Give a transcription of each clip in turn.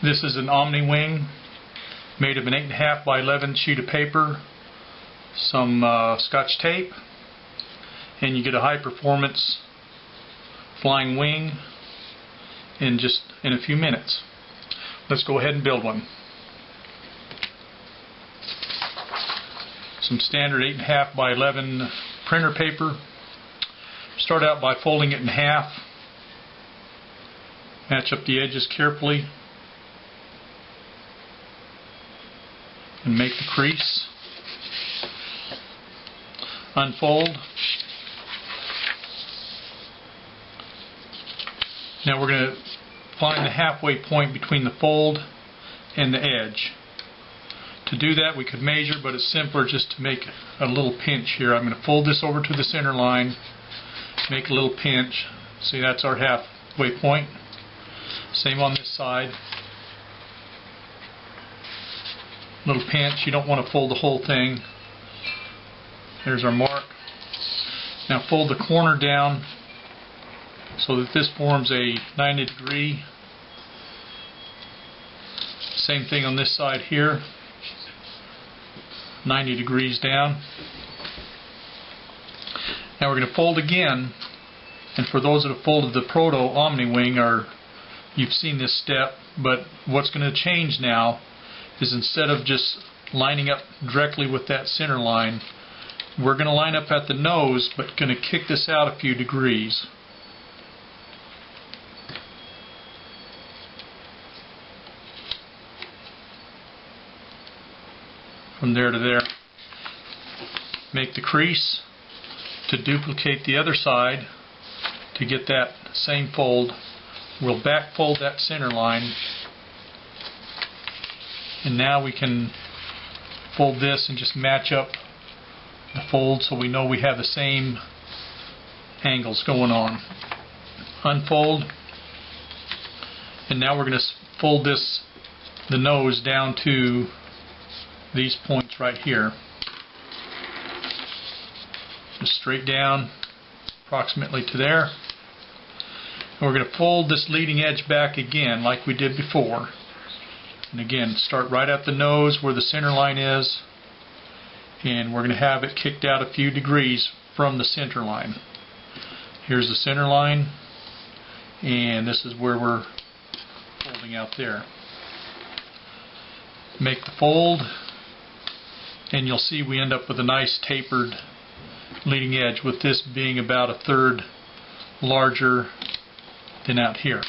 This is an Omni wing made of an 8.5 by 11 sheet of paper, some Scotch tape, and you get a high performance flying wing in a few minutes. Let's go ahead and build one. Some standard 8.5 by 11 printer paper. Start out by folding it in half. Match up the edges carefully and make the crease. Unfold. Now we're going to find the halfway point between the fold and the edge. To do that we could measure, but it's simpler just to make a little pinch here. I'm going to fold this over to the center line, make a little pinch. See, that's our halfway point. Same on this side. Little pinch. You don't want to fold the whole thing. There's our mark. Now fold the corner down so that this forms a 90 degree. Same thing on this side here. 90 degrees down. Now we're going to fold again, and for those that have folded the Proto Omni wing, you've seen this step, but what's going to change now is instead of just lining up directly with that center line, we're going to line up at the nose, but going to kick this out a few degrees. From there to there. Make the crease to duplicate the other side to get that same fold. We'll back fold that center line, and now we can fold this and just match up the fold so we know we have the same angles going on. Unfold, and now we're going to fold the nose down to these points right here. Just straight down approximately to there. And we're going to fold this leading edge back again like we did before. And again, start right at the nose where the center line is, and we're going to have it kicked out a few degrees from the center line. Here's the center line, and this is where we're folding out there. Make the fold, and you'll see we end up with a nice tapered leading edge, with this being about 1/3 larger than out here.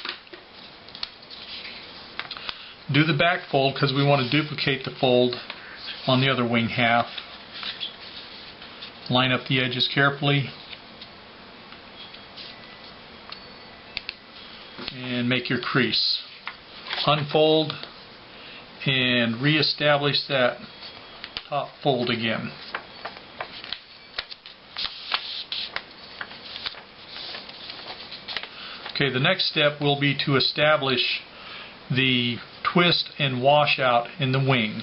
Do the back fold because we want to duplicate the fold on the other wing half. Line up the edges carefully and make your crease. Unfold and re-establish that top fold again. Okay, the next step will be to establish the twist and washout in the wing.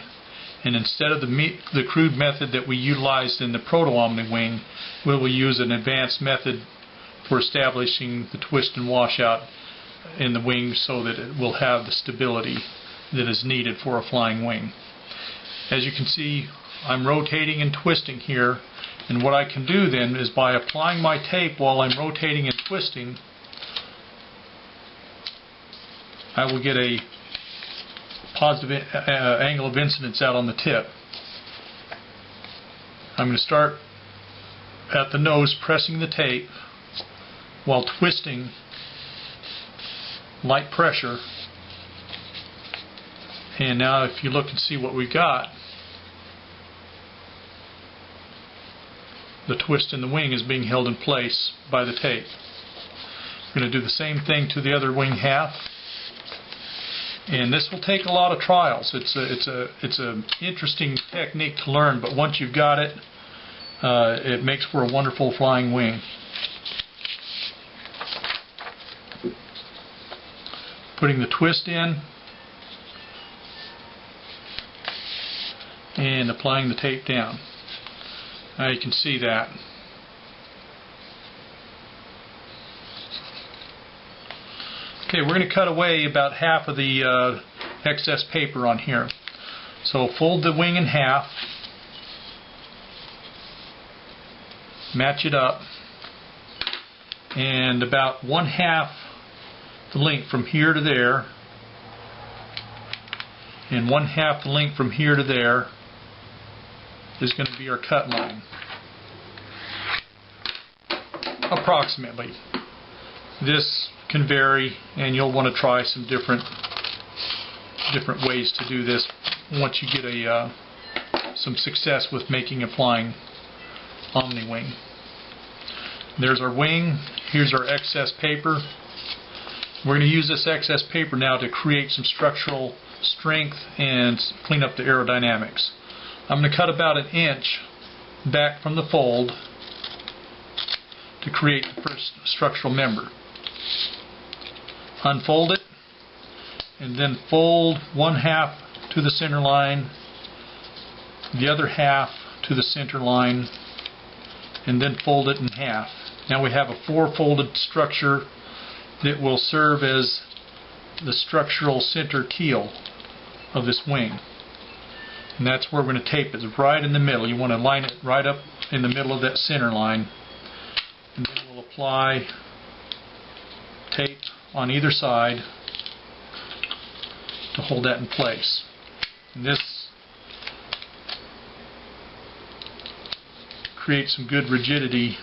And instead of the crude method that we utilized in the Proto Omni wing, we will use an advanced method for establishing the twist and washout in the wing so that it will have the stability that is needed for a flying wing. As you can see, I'm rotating and twisting here, and what I can do then is, by applying my tape while I'm rotating and twisting, I will get a positive angle of incidence out on the tip. I'm going to start at the nose, pressing the tape while twisting, light pressure. And now if you look and see what we got, the twist in the wing is being held in place by the tape. We're going to do the same thing to the other wing half. And this will take a lot of trials. It's a interesting technique to learn, but once you've got it, it makes for a wonderful flying wing. Putting the twist in and applying the tape down. Now you can see that. Okay, we're going to cut away about half of the excess paper on here. So fold the wing in half, match it up, and about 1/2 the length from here to there, and 1/2 the length from here to there is going to be our cut line, approximately. This can vary, and you'll want to try some different ways to do this once you get some success with making a flying Omni wing. There's our wing. Here's our excess paper. We're going to use this excess paper now to create some structural strength and clean up the aerodynamics. I'm going to cut about 1 inch back from the fold to create the first structural member. Unfold it, and then fold 1/2 to the center line, the other half to the center line, and then fold it in half. Now we have a 4-folded structure that will serve as the structural center keel of this wing. And that's where we're going to tape it, right in the middle. You want to line it right up in the middle of that center line. And then we'll apply tape on either side to hold that in place. And this creates some good rigidity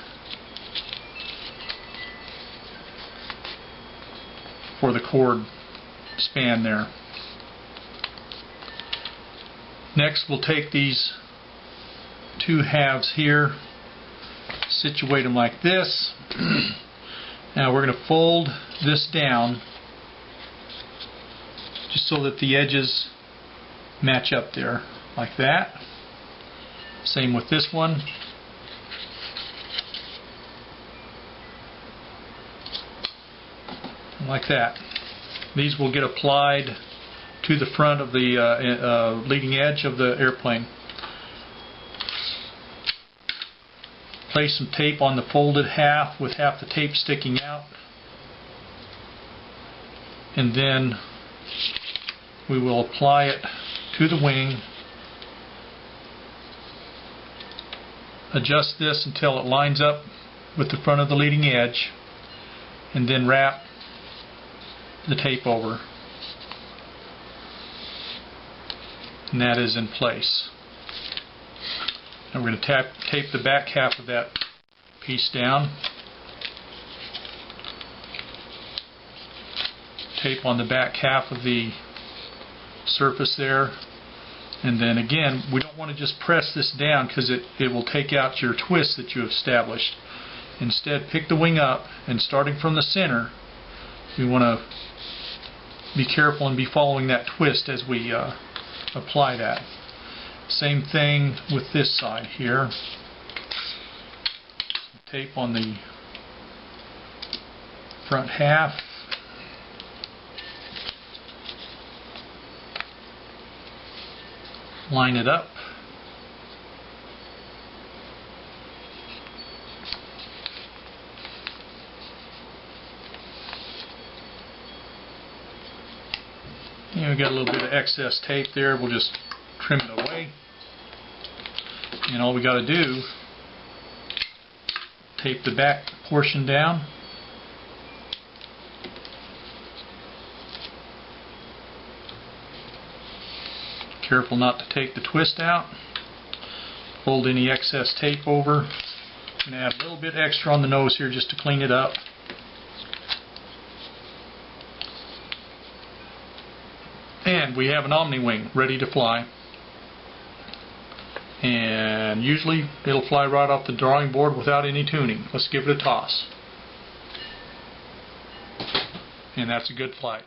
for the cord span there. Next, we'll take these 2 halves here, situate them like this. Now we're going to fold this down just so that the edges match up there, like that. Same with this one. Like that. These will get applied to the front of the leading edge of the airplane. Place some tape on the folded half with half the tape sticking out, and then we will apply it to the wing. Adjust this until it lines up with the front of the leading edge, and then wrap the tape over, and that is in place. And we're going to tape the back half of that piece down. Tape on the back half of the surface there, and then again, we don't want to just press this down because it will take out your twist that you have established. Instead, pick the wing up, and starting from the center, we want to be careful and be following that twist as we apply that. Same thing with this side here. Tape on the front half. Line it up. And we got a little bit of excess tape there. We'll just trim it away. And all we got to do, tape the back portion down. Careful not to take the twist out. Fold any excess tape over. I'm going to add a little bit extra on the nose here just to clean it up. And we have an Omni wing ready to fly. And usually it'll fly right off the drawing board without any tuning. Let's give it a toss. And that's a good flight.